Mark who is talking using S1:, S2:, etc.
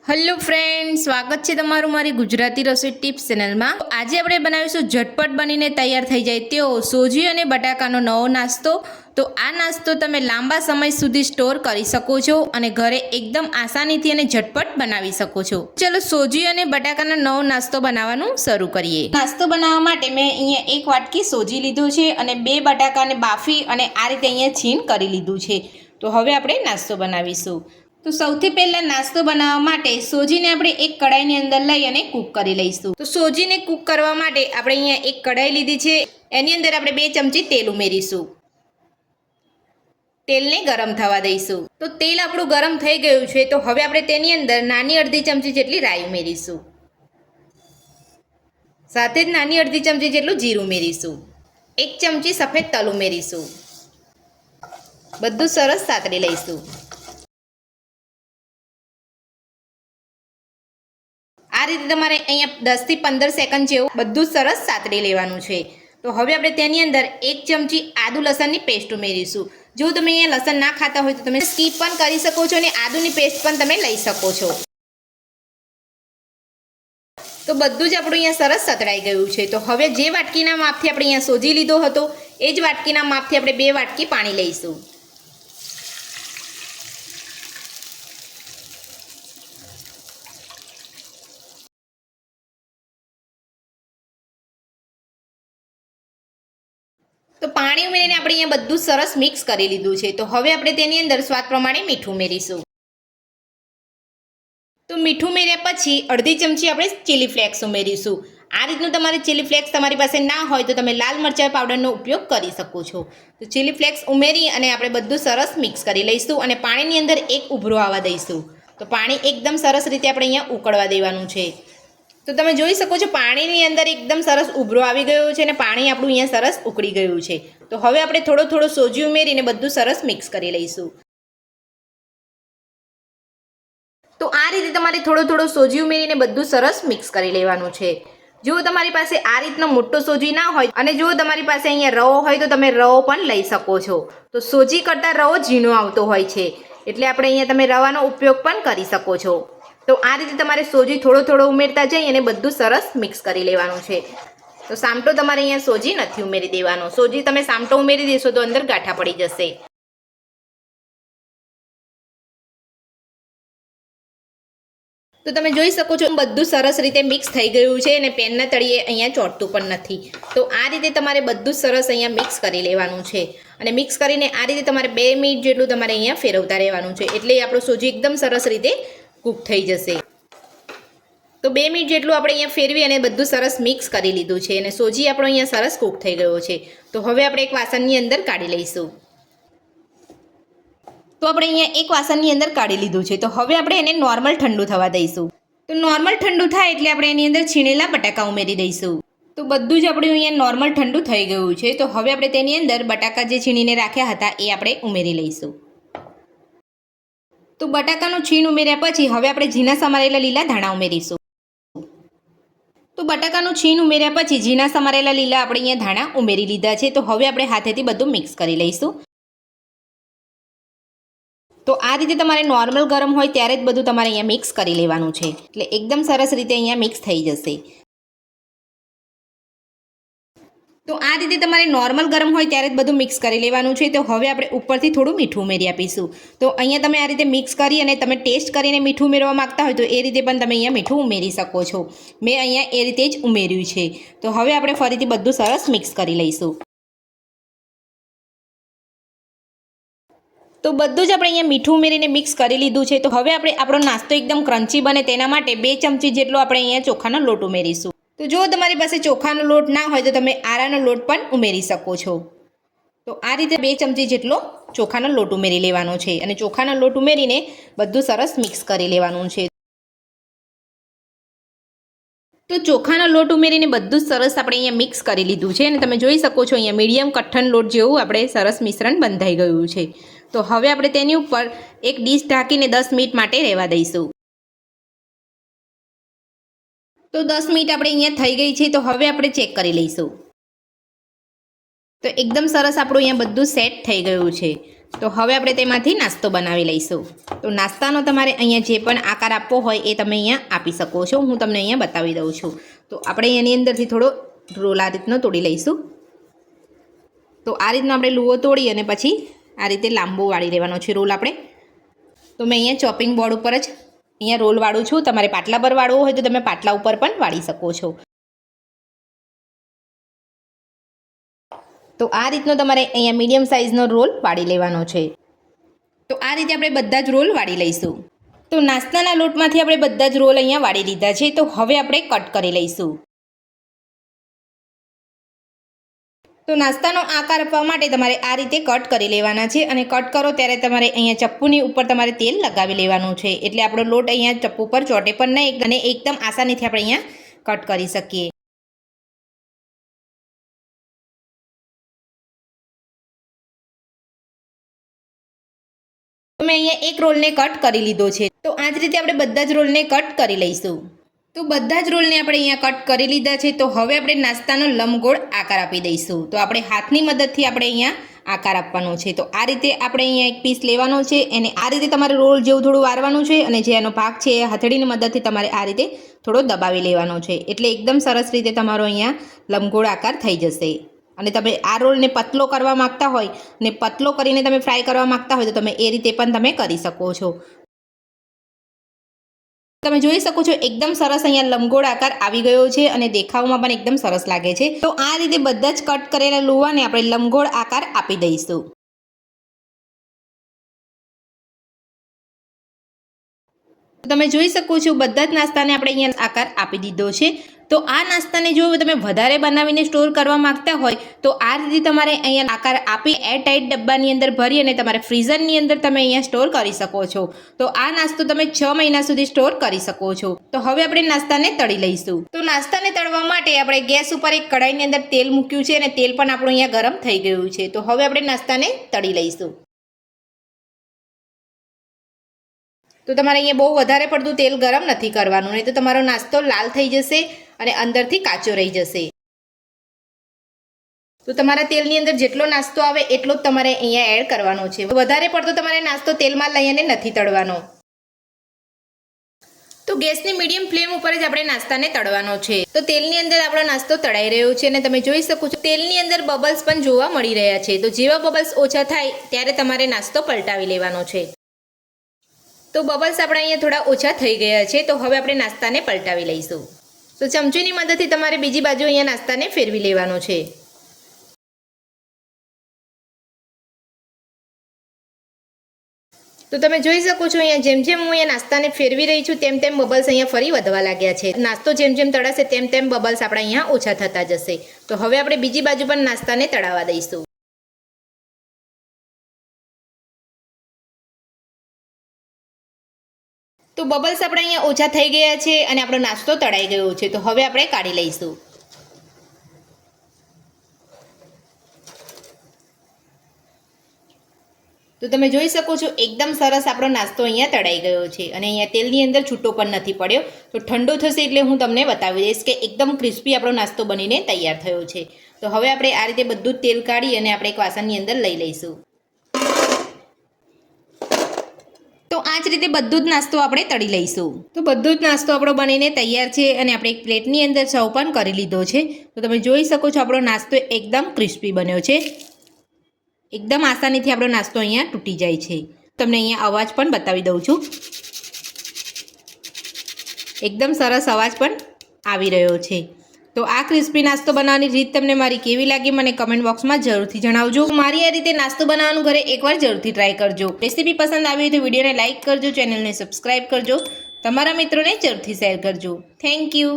S1: Hello friend, સ્વાગત છે તમારું મારી ગુજરાતી રસોઈ ટિપ્સ ચેનલમાં। આજે આપણે બનાવીશું ઝટપટ બનીને તૈયાર થઈ જાય તેવો સોજી અને બટાકાનો નવો નાસ્તો। તો આ નાસ્તો તમે લાંબા સમય સુધી સ્ટોર કરી શકો છો અને ઘરે એકદમ આસાનીથી અને ઝટપટ બનાવી શકો છો। ચલો સોજી અને બટાકાનો નવો નાસ્તો બનાવવાનું શરૂ કરીએ। નાસ્તો બનાવવા માટે મેં અહીંયા 1 વાટકી સોજી લીધું છે અને 2 બટાકાને બાફી અને આ રીતે અહીંયા છીણ કરી લીધું છે। તો હવે આપણે નાસ્તો બનાવીશું। તો સૌથી પહેલાં નાસ્તો બનાવવા માટે સોજીને આપણે એક કડાઈની અંદર લઈ અને કૂક કરી લઈશું। તો સોજીને કૂક કરવા માટે આપણે અહીંયા એક કડાઈ લીધી છે, એની અંદર આપણે 2 ચમચી તેલ ઉમેરીશું। તેલને ગરમ થવા દઈશું। તો તેલ આપણું ગરમ થઈ ગયું છે, તો હવે આપણે તેની અંદર નાની અડધી ચમચી જેટલી રાઈ ઉમેરીશું, સાથે જ નાની અડધી ચમચી જેટલું જીરું ઉમેરીશું, 1 ચમચી સફેદ તલ ઉમેરીશું, બધું સરસ સાતળી લઈશું। આ રીતે તમારે અહીંયા 10 થી 15 સેકન્ડ જેવું બધું સરસ સાતળી લેવાનું છે। તો હવે આપણે તેની અંદર 1 ચમચી આદુ લસણની પેસ્ટ ઉમેરીશું। જો તમે અહીંયા લસણ ના ખાતા હોય તો તમે સ્કીપ પણ કરી શકો છો અને આદુની પેસ્ટ પણ તમે લઈ શકો છો। તો બધું જ આપણું અહીંયા સરસ સતળાઈ ગયું છે। તો હવે જે વાટકીના માપથી આપણે અહીંયા સોજી લીધો હતો એ જ વાટકીના માપથી આપણે 2 વાટકી પાણી લઈશું। તો પાણી ઉમેરીને આપણે અહીંયા બધું સરસ મિક્સ કરી લીધું છે। તો હવે આપણે તેની અંદર સ્વાદ પ્રમાણે મીઠું ઉમેરીશું। તો મીઠું ઉમેર્યા પછી અડધી ચમચી આપણે ચીલી ફ્લેક્સ ઉમેરીશું। આ રીતનું તમારે ચીલી ફ્લેક્સ તમારી પાસે ના હોય તો તમે લાલ મરચાં પાવડરનો ઉપયોગ કરી શકો છો। તો ચીલી ફ્લેક્સ ઉમેરી અને આપણે બધું સરસ મિક્સ કરી લઈશું અને પાણીની અંદર એક ઉભરો આવવા દઈશું। તો પાણી એકદમ સરસ રીતે આપણે અહીંયા ઉકળવા દેવાનું છે। તો તમે જોઈ શકો છો પાણીની અંદર એકદમ સરસ ઉભરો આવી ગયો છે અને પાણી આપણું અહીંયા સરસ ઉકળી ગયું છે। તો હવે આપણે થોડો થોડો સોજી ઉમેરીને બધું સરસ મિક્સ કરી લઈશું। તો આ રીતે તમારે થોડો થોડો સોજી ઉમેરીને બધું સરસ મિક્સ કરી લેવાનું છે। જો તમારી પાસે આ રીતનો મોટો સોજી ના હોય અને જો તમારી પાસે અહીંયા રવો હોય તો તમે રવો પણ લઈ શકો છો। તો સોજી કરતાં રવો ઝીણો આવતો હોય છે, એટલે આપણે અહીંયા તમે રવાનો ઉપયોગ પણ કરી શકો છો। તો આ રીતે તમારે સોજી થોડો થોડો ઉમેરતા જઈ અને બધું સરસ મિક્સ કરી લેવાનું છે। તો સામટો તમારે અહીંયા સોજી નથી ઉમેરી દેવાનો। સોજી તમે સામટો ઉમેરી દેશો તો અંદર ગાંઠા પડી જશે। તો તમે જોઈ શકો છો બધું સરસ રીતે મિક્સ થઈ ગયું છે અને પેનના તળિયે અહીંયા ચોંટતું પણ નથી। તો આ રીતે તમારે બધું સરસ અહીંયા મિક્સ કરી લેવાનું છે અને મિક્સ કરીને આ રીતે તમારે 2 મિનિટ જેટલું તમારે અહીંયા ફેરવતા રહેવાનું છે, એટલે આપણું સોજી એકદમ સરસ રીતે કૂક થઈ જશે। તો 2 મિનિટ જેટલું આપણે અહીંયા ફેરવી અને બધું સરસ મિક્સ કરી લીધું છે અને સોજી આપણો અહીંયા સરસ કૂક થઈ ગયો છે। તો હવે આપણે એક વાસણની અંદર કાઢી લઈશું। તો આપણે અહીંયા એક વાસણની અંદર કાઢી લીધું છે। તો હવે આપણે એને નોર્મલ ઠંડુ થવા દઈશું। તો નોર્મલ ઠંડુ થાય એટલે આપણે એની અંદર છીણેલા બટાકા ઉમેરી દઈશું। તો બધું જ આપણું અહીંયા નોર્મલ ઠંડુ થઈ ગયું છે। તો હવે આપણે તેની અંદર બટાકા જે છીણીને રાખ્યા હતા એ આપણે ઉમેરી લઈશું। તો બટાકાનું છીણ ઉમેર્યા પછી હવે આપણે ઝીણા સમારેલા લીલા ધાણા ઉમેરીશું। તો બટાકાનું છીણ ઉમેર્યા પછી ઝીણા સમારેલા લીલા આપણે અહીંયા ધાણા ઉમેરી લીધા છે। તો હવે આપણે હાથેથી બધું મિક્સ કરી લઈશું। તો આ રીતે તમારે નોર્મલ ગરમ હોય ત્યારે જ બધું તમારે અહીંયા મિક્સ કરી લેવાનું છે, એટલે એકદમ સરસ રીતે અહીંયા મિક્સ થઈ જશે। તો આ રીતે તમારે નોર્મલ ગરમ હોય ત્યારે જ બધું મિક્સ કરી લેવાનું છે। તો હવે આપણે ઉપરથી થોડું મીઠું ઉમેરી આપીશું। તો અહીંયા તમે આ રીતે મિક્સ કરી અને તમે ટેસ્ટ કરીને મીઠું ઉમેરવા માગતા હોય તો એ રીતે પણ તમે અહીંયા મીઠું ઉમેરી શકો છો। મેં અહીંયા એ રીતે જ ઉમેર્યું છે। તો હવે આપણે ફરીથી બધું સરસ મિક્સ કરી લઈશું। તો બધું જ આપણે અહીંયા મીઠું ઉમેરીને મિક્સ કરી લીધું છે। તો હવે આપણે આપણો નાસ્તો એકદમ ક્રન્ચી બને તેના માટે 2 ચમચી જેટલો આપણે અહીંયા ચોખાનો લોટ ઉમેરીશું। તો જો તમારી પાસે ચોખાનો લોટ ના હોય તો તમે આરાનો લોટ પણ ઉમેરી શકો છો। તો આ રીતે 2 ચમચી જેટલો ચોખાનો લોટ ઉમેરી લેવાનો છે અને ચોખાનો લોટ ઉમેરીને બધું સરસ મિક્સ કરી લેવાનું છે। તો ચોખાનો લોટ ઉમેરીને બધું જ સરસ આપણે અહીંયા મિક્સ કરી લીધું છે અને તમે જોઈ શકો છો અહીંયા મીડિયમ કઠણ લોટ જેવું આપણે સરસ મિશ્રણ બંધાઈ ગયું છે। તો હવે આપણે તેની ઉપર એક ડીશ ઢાંકીને 10 મિનિટ માટે રહેવા દઈશું। તો 10 મિનિટ આપણે અહીંયા થઈ ગઈ છે। તો હવે આપણે ચેક કરી લઈશું। તો એકદમ સરસ આપણું અહીંયા બધું સેટ થઈ ગયું છે। તો હવે આપણે તેમાંથી નાસ્તો બનાવી લઈશું. તો નાસ્તાનો તમારે અહીંયા જે પણ આકાર આપવો હોય એ તમે અહીંયા આપી શકો છો. હું તમને અહીંયા બતાવી દઉં છું. તો આપણે એની અંદરથી થોડો રોલ આ રીતનો તોડી લઈશું. તો આ રીતનો આપણે લુઓ તોડી અને પછી આ રીતે લાંબો વાળી લેવાનો છે રોલ આપણે. તો મેં અહીંયા ચોપિંગ બોર્ડ ઉપર જ અહીંયા રોલ વાળું છું. તમારે પાટલા પર વાળવો હોય તો તમે પાટલા ઉપર પણ વાળી શકો છો. તો આ રીતનો તમારે અહીંયા મીડિયમ સાઇઝનો રોલ વાળી લેવાનો છે. તો આ રીતે આપણે બધા જ રોલ વાળી લઈશું. તો નાસ્તાના લોટમાંથી આપણે બધા જ રોલ અહીંયા વાળી લીધા છે. તો હવે આપણે કટ કરી લઈશું. તો નાસ્તાનો આકાર આપવા માટે તમારે આ રીતે કટ કરી લેવાના છે અને કટ કરો ત્યારે તમારે અહીંયા ચપ્પુની ઉપર તમારે તેલ લગાવી લેવાનું છે. એટલે આપણો લોટ અહીંયા ચપ્પુ પર ચોટે પણ નહીં અને એકદમ આસાનીથી આપણે અહીંયા કટ કરી શકીએ. તો મેં અહીંયા એક રોલને કટ કરી લીધો છે. તો આ જ રીતે આપણે બધા જ રોલને કટ કરી લઈશું. તો બધા જ રોલને આપણે અહીંયા કટ કરી લીધા છે. તો હવે આપણે નાસ્તાનો લંબગોળ આકાર આપી દઈશું. તો આપણે હાથની મદદથી આપણે અહીંયા આકાર આપવાનો છે. તો આ રીતે આપણે અહીંયા એક પીસ લેવાનો છે અને આ રીતે તમારે રોલ જેવું થોડું વારવાનું છે અને જે એનો ભાગ છે એ હથેળીની મદદથી તમારે આ રીતે થોડો દબાવી લેવાનો છે. એટલે એકદમ સરસ રીતે તમારો અહીંયા લંબગોળ આકાર થઈ જશે. અને તમે આ રોલને પતલો કરવા માગતા હોય ને પતલો કરીને તમે ફ્રાય કરવા માગતા હોય તો તમે એ રીતે પણ તમે કરી શકો છો. તમે જોઈ શકો છો એકદમ સરસ અહીંયા લંબગોળ આકાર આવી ગયો છે અને દેખાવમાં પણ એકદમ સરસ લાગે છે. તો આ રીતે બધા જ કટ કરેલા લુવાને આપણે લંબગોળ આકાર આપી દઈશું. તમે જોઈ શકો છો બધા જ નાસ્તાને આપણે અહીંયા આકાર આપી દીધો છે. તો આ નાસ્તાને જો તમે વધારે બનાવીને સ્ટોર કરવા માંગતા હોય તો આ રીતે તમારે અહીંયા આકાર આપી એરટાઇટ ડબ્બાની અંદર ભરી અને તમારે ફ્રીઝરની અંદર તમે અહીંયા સ્ટોર કરી શકો છો. તો આ નાસ્તો તમે 6 મહિના સુધી સ્ટોર કરી શકો છો. તો હવે આપણે નાસ્તાને તળી લઈશું. તો નાસ્તાને તળવા માટે આપણે ગેસ ઉપર એક કઢાઈની અંદર તેલ મૂક્યું છે અને તેલ પણ આપણું અહીંયા ગરમ થઈ ગયું છે. તો હવે આપણે નાસ્તાને તળી લઈશું. તો તમારે અહીંયા બહુ વધારે પડતું તેલ ગરમ નથી કરવાનું, નહીં તો તમારો નાસ્તો લાલ થઈ જશે અને અંદરથી કાચો રહી જશે. તો તમારા તેલની અંદર જેટલો નાસ્તો આવે એટલો જ તમારે અહીંયા એડ કરવાનો છે. વધારે પડતો તમારે નાસ્તો તેલમાં લઈને નથી તળવાનો. તો ગેસની મીડિયમ ફ્લેમ ઉપર જ આપણે નાસ્તાને તળવાનો છે. તો તેલની અંદર આપણો નાસ્તો તળાઈ રહ્યો છે અને તમે જોઈ શકો છો તેલની અંદર બબલ્સ પણ જોવા મળી રહ્યા છે. તો જેવા બબલ્સ ઓછા થાય ત્યારે તમારે નાસ્તો પલટાવી લેવાનો છે. તો બબલ્સ આપણે અહીંયા થોડા ઓછા થઈ ગયા છે. તો હવે આપણે નાસ્તાને પલટાવી લઈશું. તો ચમચીની મદદથી તમારે બીજી બાજુ અહીંયા નાસ્તાને ફેરવી લેવાનો છે. તો તમે જોઈ શકો છો અહીંયા જેમ જેમ હું અહીંયા નાસ્તાને ફેરવી રહી છું તેમ તેમ બબલ્સ અહીંયા ફરી વધવા લાગ્યા છે. નાસ્તો જેમ જેમ તળાશે તેમ તેમ બબલ્સ આપણે અહીંયા ઓછા થતા જશે. તો હવે આપણે બીજી બાજુ પણ નાસ્તાને તળાવવા દઈશું. તો બબલ્સ આપણે અહીંયા ઓછા થઈ ગયા છે અને આપણો નાસ્તો તળાઈ ગયો છે. તો હવે આપણે કાઢી લઈશું. તો તમે જોઈ શકો છો એકદમ સરસ આપણો નાસ્તો અહીંયા તળાઈ ગયો છે અને અહીંયા તેલની અંદર છૂટો પણ નથી પડ્યો. તો ઠંડો થશે એટલે હું તમને બતાવી દઈશ કે એકદમ ક્રિસ્પી આપણો નાસ્તો બનીને તૈયાર થયો છે. તો હવે આપણે આ રીતે બધું જ તેલ કાઢી અને આપણે એક વાસણની અંદર લઈ લઈશું. તો આ જ રીતે બધું જ નાસ્તો આપણે તળી લઈશું. તો બધો જ નાસ્તો આપણો બનીને તૈયાર છે અને આપણે એક પ્લેટની અંદર સર્વ પણ કરી લીધો છે. તો તમે જોઈ શકો છો આપણો નાસ્તો એકદમ ક્રિસ્પી બન્યો છે. એકદમ આસાનીથી આપણો નાસ્તો અહીંયા તૂટી જાય છે. તમને અહીંયા અવાજ પણ બતાવી દઉં છું. એકદમ સરસ અવાજ પણ આવી રહ્યો છે. તો આ ક્રિસ્પી નાસ્તો બનાવવાની રીત તમને મારી કેવી લાગી મને કમેન્ટ બોક્સમાં જરૂરથી જણાવજો. મારી આ રીતે નાસ્તો બનાવવાનું ઘરે એકવાર જરૂરથી ટ્રાય કરજો. રેસીપી પસંદ આવી હોય તો વિડીયોને લાઇક કરજો, ચેનલને સબસ્ક્રાઈબ કરજો, તમારા મિત્રોને જરૂરથી શેર કરજો. Thank you.